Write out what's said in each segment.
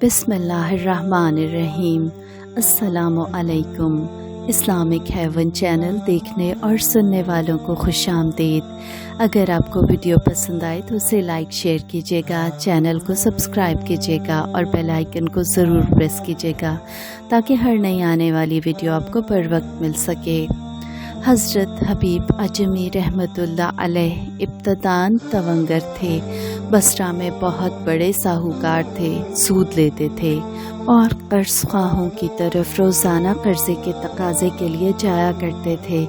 बिस्मिल्लाहिर्रहमानिर्रहीम। अस्सलामु अलैकुम। इस्लामिक हेवन चैनल देखने और सुनने वालों को खुशामदीद। अगर आपको वीडियो पसंद आए तो उसे लाइक शेयर कीजिएगा, चैनल को सब्सक्राइब कीजिएगा और बेल आइकन को ज़रूर प्रेस कीजिएगा ताकि हर नई आने वाली वीडियो आपको बर वक्त मिल सके। हज़रत हबीब अजमी रहमतुल्लाह अलैह इब्तदान तवंगर थे। बसरा में बहुत बड़े साहूकार थे, सूद लेते थे और कर्ज ख्वाहों की तरफ रोज़ाना कर्ज़े के तकाज़े के लिए जाया करते थे।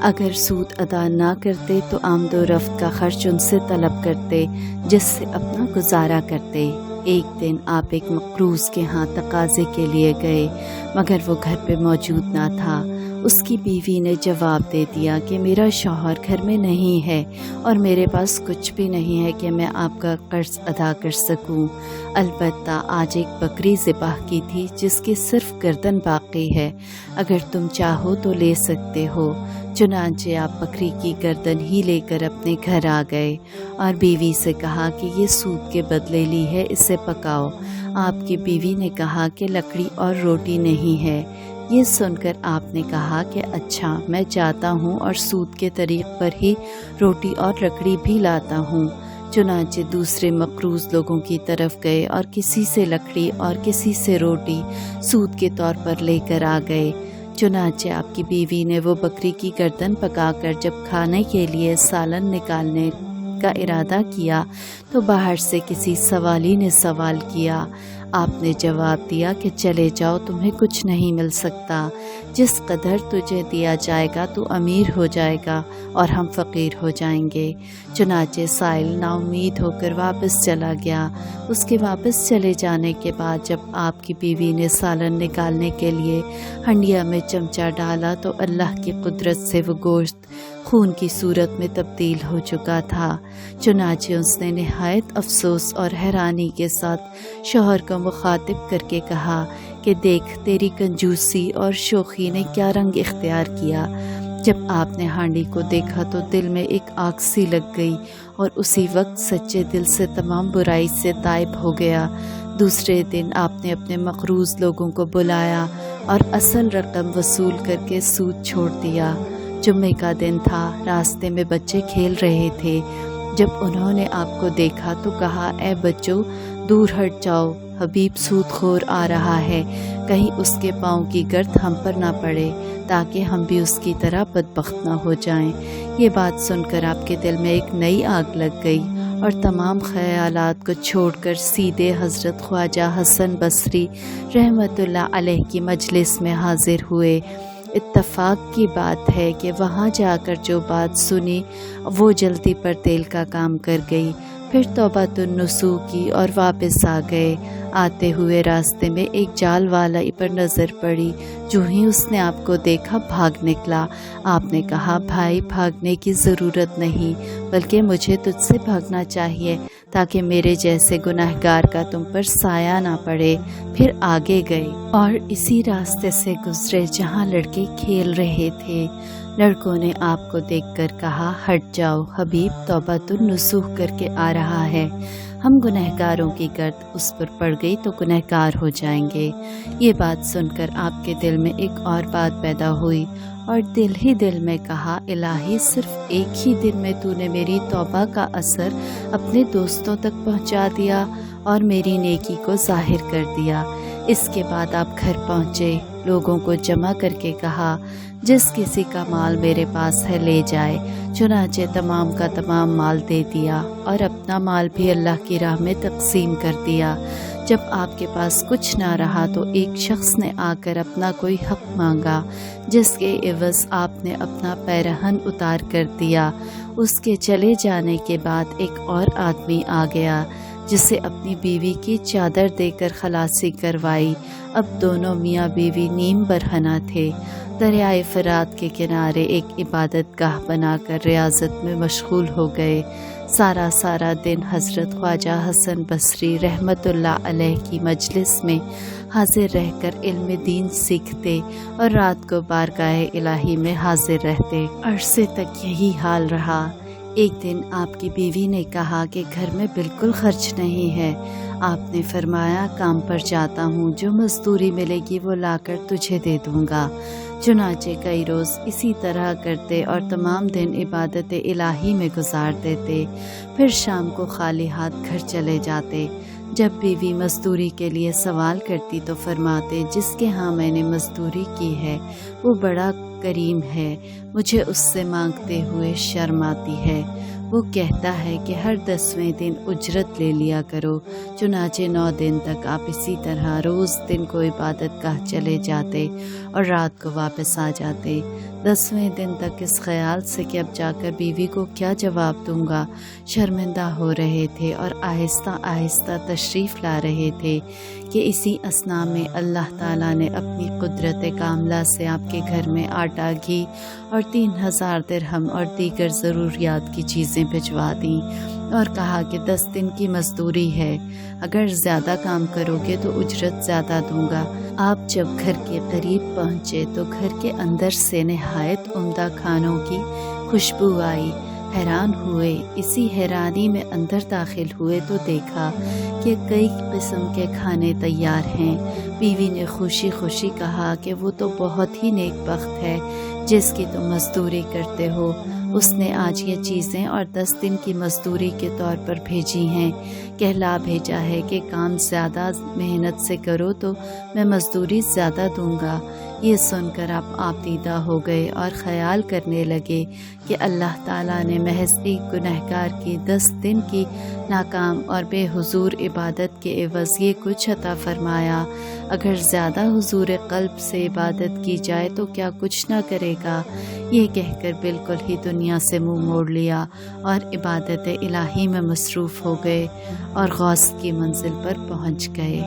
अगर सूद अदा ना करते तो आमदोरफ्त का खर्च उनसे तलब करते, जिससे अपना गुजारा करते। एक दिन आप एक मकरूज़ के यहाँ तकाज़े के लिए गए, मगर वो घर पे मौजूद ना था। उसकी बीवी ने जवाब दे दिया कि मेरा शौहर घर में नहीं है और मेरे पास कुछ भी नहीं है कि मैं आपका कर्ज अदा कर सकूं। अलबत्ता आज एक बकरी ज़िबाह की थी जिसकी सिर्फ गर्दन बाकी है, अगर तुम चाहो तो ले सकते हो। चुनांचे आप बकरी की गर्दन ही लेकर अपने घर आ गए और बीवी से कहा कि ये सूद के बदले ली है, इसे पकाओ। आपकी बीवी ने कहा कि लकड़ी और रोटी नहीं है। ये सुनकर आपने कहा कि अच्छा, मैं जाता हूँ और सूद के तरीक़ पर ही रोटी और लकड़ी भी लाता हूँ। चुनांचे दूसरे मकरूज़ लोगों की तरफ गए और किसी से लकड़ी और किसी से रोटी सूद के तौर पर लेकर आ गए। चुनांचे आपकी बीवी ने वो बकरी की गर्दन पकाकर जब खाने के लिए सालन निकालने का इरादा किया तो बाहर से किसी सवाली ने सवाल किया। आपने जवाब दिया कि चले जाओ, तुम्हें कुछ नहीं मिल सकता। जिस कदर तुझे दिया जाएगा तू अमीर हो जाएगा और हम फ़कीर हो जाएंगे। चुनाचे साइल नाउम्मीद होकर वापस चला गया। उसके वापस चले जाने के बाद जब आपकी बीवी ने सालन निकालने के लिए हंडिया में चमचा डाला तो अल्लाह की कुदरत से वो गोश्त खून की सूरत में तब्दील हो चुका था। चुनाचे उसने निहायत अफसोस और हैरानी के साथ शौहर को मुखातिब करके कहा कि देख, तेरी कंजूसी और शोखी ने क्या रंग इख्तियार किया। जब आपने हांडी को देखा तो दिल में एक आग सी लग गई और उसी वक्त सच्चे दिल से तमाम बुराई से ताइब हो गया। दूसरे दिन आपने अपने मकरूज़ लोगों को बुलाया और असल रकम वसूल करके सूद छोड़ दिया। जुम्मे का दिन था, रास्ते में बच्चे खेल रहे थे। जब उन्होंने आपको देखा तो कहा, ए बच्चों, दूर हट जाओ, हबीब सूदखोर आ रहा है, कहीं उसके पाँव की गर्द हम पर ना पड़े ताकि हम भी उसकी तरह बदबख्त ना हो जाएं। ये बात सुनकर आपके दिल में एक नई आग लग गई और तमाम ख़यालात को छोड़कर सीधे हज़रत ख्वाजा हसन बसरी रहमतुल्लाह अलैह की मजलिस में हाजिर हुए। इत्तफ़ाक़ की बात है कि वहाँ जाकर जो बात सुनी वो जल्दी पर तेल का काम कर गई। फिर तौबातुन नुसूह की और वापस आ गए। आते हुए रास्ते में एक जाल वाला पर नज़र पड़ी। जो ही उसने आपको देखा भाग निकला। आपने कहा, भाई, भागने की ज़रूरत नहीं, बल्कि मुझे तुझसे भागना चाहिए ताकि मेरे जैसे गुनहगार का तुम पर साया ना पड़े। फिर आगे गए और इसी रास्ते से गुजरे जहाँ लड़के खेल रहे थे। लड़कों ने आपको देखकर कहा, हट जाओ, हबीब तौबातुन नुसूह करके आ रहा है। हम गुनहगारों की गर्द उस पर पड़ गई तो गुनहगार हो जाएंगे। ये बात सुनकर आपके दिल में एक और बात पैदा हुई और दिल ही दिल में कहा, इलाही, सिर्फ एक ही दिन में तूने मेरी तौबा का असर अपने दोस्तों तक पहुंचा दिया और मेरी नेकी को जाहिर कर दिया। इसके बाद आप घर पहुँचे, लोगों को जमा करके कहा, जिस किसी का माल मेरे पास है ले जाए। चुनाचे तमाम का तमाम माल दे दिया और अपना माल भी अल्लाह की राह में तकसीम कर दिया। जब आपके पास कुछ ना रहा तो एक शख्स ने आकर अपना कोई हक़ मांगा, जिसके एवज़ आपने अपना पैरहन उतार कर दिया। उसके चले जाने के बाद एक और आदमी आ गया जिसे अपनी बीवी की चादर देकर खलासी करवाई। अब दोनों मियाँ बीवी नीम बरहना थे। दरियाए फ़रात के किनारे एक इबादत गाह बनाकर रियाज़त में मशगूल हो गए। सारा दिन हज़रत ख्वाजा हसन बसरी रहमतुल्लाह अलैह की मजलिस में हाजिर रहकर इल्म दीन सीखते और रात को बारगाह इलाही में हाजिर रहते। अरसे तक यही हाल रहा। ایک دن آپ کی بیوی نے کہا کہ گھر میں بالکل خرچ نہیں ہے۔ آپ نے فرمایا کام پر جاتا ہوں، جو مزدوری ملے گی وہ لا کر تجھے دے دوں گا۔ چنانچہ کئی روز اسی طرح کرتے اور تمام دن عبادت الہی میں گزار دیتے، پھر شام کو خالی ہاتھ گھر چلے جاتے۔ جب بیوی مزدوری کے لیے سوال کرتی تو فرماتے جس کے ہاں میں نے مزدوری کی ہے وہ بڑا کریم ہے، مجھے اس سے مانگتے ہوئے شرم آتی ہے۔ وہ کہتا ہے کہ ہر 10ویں دن اجرت لے لیا کرو۔ چنانچہ 9 دن تک آپ اسی طرح روز دن کو عبادت گاہ چلے جاتے اور رات کو واپس آ جاتے۔ 10ویں دن تک اس خیال سے کہ اب جا کر بیوی کو کیا جواب دوں گا شرمندہ ہو رہے تھے اور آہستہ آہستہ تشریف لا رہے تھے کہ اسی اثناء میں اللہ تعالیٰ نے اپنی قدرت کاملہ سے آپ کے گھر میں آٹا، گھی اور 3000 درہم اور دیگر ضروریات کی چیزیں بھجوا دیں اور کہا کہ 10 دن کی مزدوری ہے، اگر زیادہ کام کرو گے تو اجرت زیادہ دوں گا۔ آپ جب گھر کے قریب پہنچے تو گھر کے اندر سے نہایت عمدہ کھانوں کی خوشبو آئی۔ حیران ہوئے، اسی حیرانی میں اندر داخل ہوئے تو دیکھا کہ کئی قسم کے کھانے تیار ہیں۔ بیوی نے خوشی خوشی کہا کہ وہ تو بہت ہی نیک بخت ہے جس کی تم مزدوری کرتے ہو، اس نے آج یہ چیزیں اور 10 دن کی مزدوری کے طور پر بھیجی ہیں، کہلا بھیجا ہے کہ کام زیادہ محنت سے کرو تو میں مزدوری زیادہ دوں گا۔ یہ سن کر آپ دیدہ ہو گئے اور خیال کرنے لگے کہ اللہ تعالیٰ نے محض ایک گنہگار کی 10 دن کی ناکام اور بے حضور عبادت کے عوض یہ کچھ عطا فرمایا، اگر زیادہ حضور قلب سے عبادت کی جائے تو کیا کچھ نہ کرے گا۔ یہ کہہ کر بالکل ہی دنیا سے منہ موڑ لیا اور عبادت الہی میں مصروف ہو گئے اور غوث کی منزل پر پہنچ گئے۔